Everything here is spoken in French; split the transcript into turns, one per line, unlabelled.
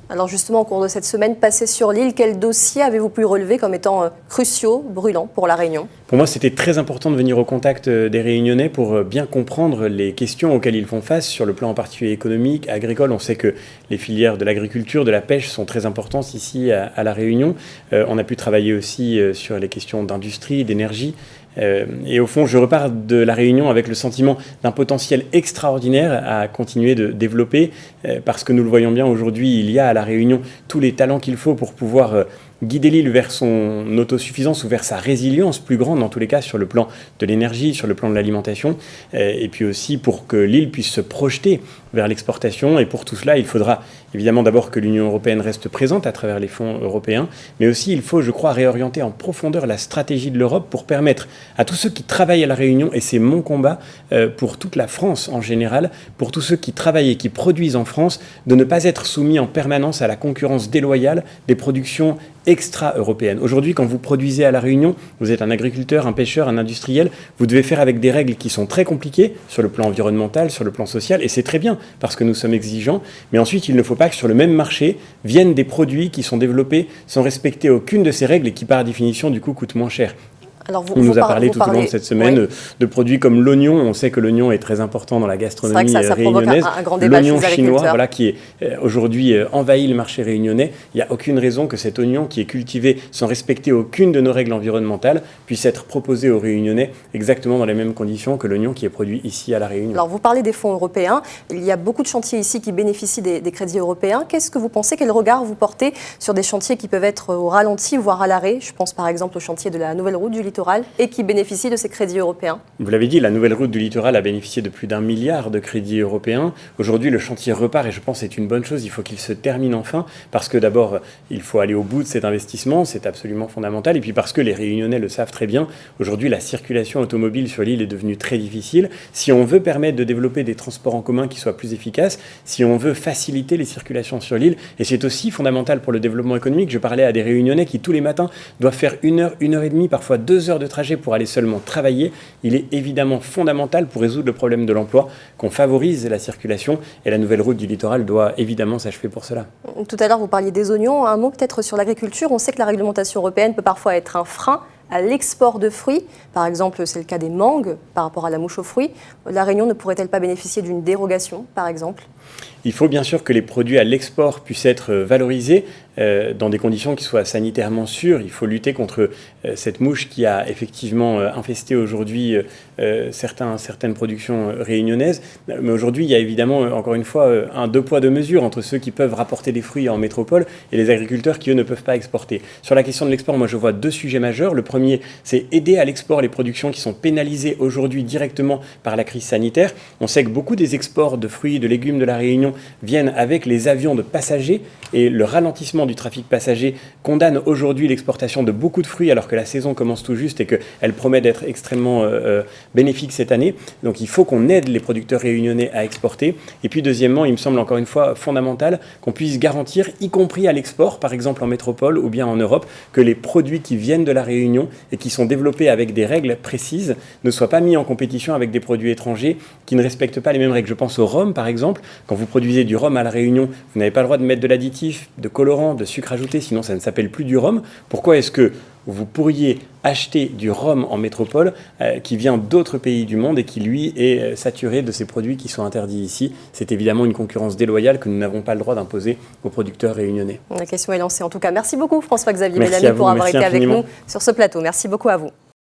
Alors justement, au cours de cette semaine passée sur l'île, quels dossiers avez-vous pu relever comme étant cruciaux, brûlants pour La Réunion ?
Pour moi, c'était très important de venir au contact des Réunionnais pour bien comprendre les questions auxquelles ils font face sur le plan en particulier économique, agricole. On sait que les filières de l'agriculture, de la pêche sont très importantes ici à La Réunion. On a pu travailler aussi sur les questions d'industrie, d'énergie. Et au fond, je repars de La Réunion avec le sentiment d'un potentiel extraordinaire à continuer de développer, parce que nous le voyons bien aujourd'hui, il y a à La Réunion tous les talents qu'il faut pour pouvoir guider l'île vers son autosuffisance ou vers sa résilience plus grande, en tous les cas, sur le plan de l'énergie, sur le plan de l'alimentation, et puis aussi pour que l'île puisse se projeter vers l'exportation. Et pour tout cela, il faudra évidemment d'abord que l'Union européenne reste présente à travers les fonds européens, mais aussi il faut, je crois, réorienter en profondeur la stratégie de l'Europe pour permettre à tous ceux qui travaillent à La Réunion, et c'est mon combat pour toute la France en général, pour tous ceux qui travaillent et qui produisent en France, de ne pas être soumis en permanence à la concurrence déloyale des productions extra-européennes. Aujourd'hui, quand vous produisez à La Réunion, vous êtes un agriculteur, un pêcheur, un industriel, vous devez faire avec des règles qui sont très compliquées sur le plan environnemental, sur le plan social, et c'est très bien parce que nous sommes exigeants, mais ensuite il ne faut pas que sur le même marché viennent des produits qui sont développés sans respecter aucune de ces règles et qui par définition du coup coûtent moins cher. Alors on nous a parlé tout au long de cette semaine de produits comme l'oignon. On sait que l'oignon est très important dans la gastronomie réunionnaise.
Un grand débat
l'oignon
chez les
chinois, voilà, qui est aujourd'hui envahi le marché réunionnais. Il n'y a aucune raison que cet oignon qui est cultivé sans respecter aucune de nos règles environnementales puisse être proposé aux Réunionnais exactement dans les mêmes conditions que l'oignon qui est produit ici à La Réunion.
Alors vous parlez des fonds européens. Il y a beaucoup de chantiers ici qui bénéficient des crédits européens. Qu'est-ce que vous pensez, quel regard vous portez sur des chantiers qui peuvent être au ralenti, voire à l'arrêt ? Je pense par exemple au chantier de la nouvelle route du littoral et qui bénéficie de ces crédits européens.
Vous l'avez dit, la nouvelle route du littoral a bénéficié de plus d'1 milliard de crédits européens. Aujourd'hui, le chantier repart et je pense que c'est une bonne chose. Il faut qu'il se termine enfin parce que d'abord, il faut aller au bout de cet investissement. C'est absolument fondamental. Et puis parce que les Réunionnais le savent très bien, aujourd'hui, la circulation automobile sur l'île est devenue très difficile. Si on veut permettre de développer des transports en commun qui soient plus efficaces, si on veut faciliter les circulations sur l'île, et c'est aussi fondamental pour le développement économique. Je parlais à des Réunionnais qui tous les matins doivent faire 1 heure, 1 heure et demie, parfois 2 heures de trajet pour aller seulement travailler. Il est évidemment fondamental pour résoudre le problème de l'emploi qu'on favorise la circulation et la nouvelle route du littoral doit évidemment s'achever pour cela.
Tout à l'heure, vous parliez des oignons. Un mot peut-être sur l'agriculture. On sait que la réglementation européenne peut parfois être un frein à l'export de fruits. Par exemple, c'est le cas des mangues par rapport à la mouche aux fruits. La Réunion ne pourrait-elle pas bénéficier d'une dérogation, par exemple ?
Il faut bien sûr que les produits à l'export puissent être valorisés dans des conditions qui soient sanitairement sûres. Il faut lutter contre cette mouche qui a effectivement infesté aujourd'hui certaines productions réunionnaises. Mais aujourd'hui, il y a évidemment, encore une fois, un 2 poids 2 mesures entre ceux qui peuvent rapporter des fruits en métropole et les agriculteurs qui, eux, ne peuvent pas exporter. Sur la question de l'export, moi, je vois 2 sujets majeurs. Le premier, c'est aider à l'export les productions qui sont pénalisées aujourd'hui directement par la crise sanitaire. On sait que beaucoup des exports de fruits et de légumes de la Réunion viennent avec les avions de passagers et le ralentissement du trafic passager condamne aujourd'hui l'exportation de beaucoup de fruits alors que la saison commence tout juste et qu'elle promet d'être extrêmement bénéfique cette année. Donc il faut qu'on aide les producteurs réunionnais à exporter. Et puis deuxièmement, il me semble encore une fois fondamental qu'on puisse garantir, y compris à l'export, par exemple en métropole ou bien en Europe, que les produits qui viennent de la Réunion et qui sont développés avec des règles précises ne soient pas mis en compétition avec des produits étrangers qui ne respectent pas les mêmes règles. Je pense au rhum par exemple. Quand vous produisez du rhum à la Réunion, vous n'avez pas le droit de mettre de l'additif, de colorant, de sucre ajouté, sinon ça ne s'appelle plus du rhum. Pourquoi est-ce que vous pourriez acheter du rhum en métropole qui vient d'autres pays du monde et qui, lui, est saturé de ces produits qui sont interdits ici? C'est évidemment une concurrence déloyale que nous n'avons pas le droit d'imposer aux producteurs réunionnais.
La question est lancée en tout cas. Merci beaucoup François-Xavier Bellamy pour avoir été avec nous sur ce plateau. Merci beaucoup à vous.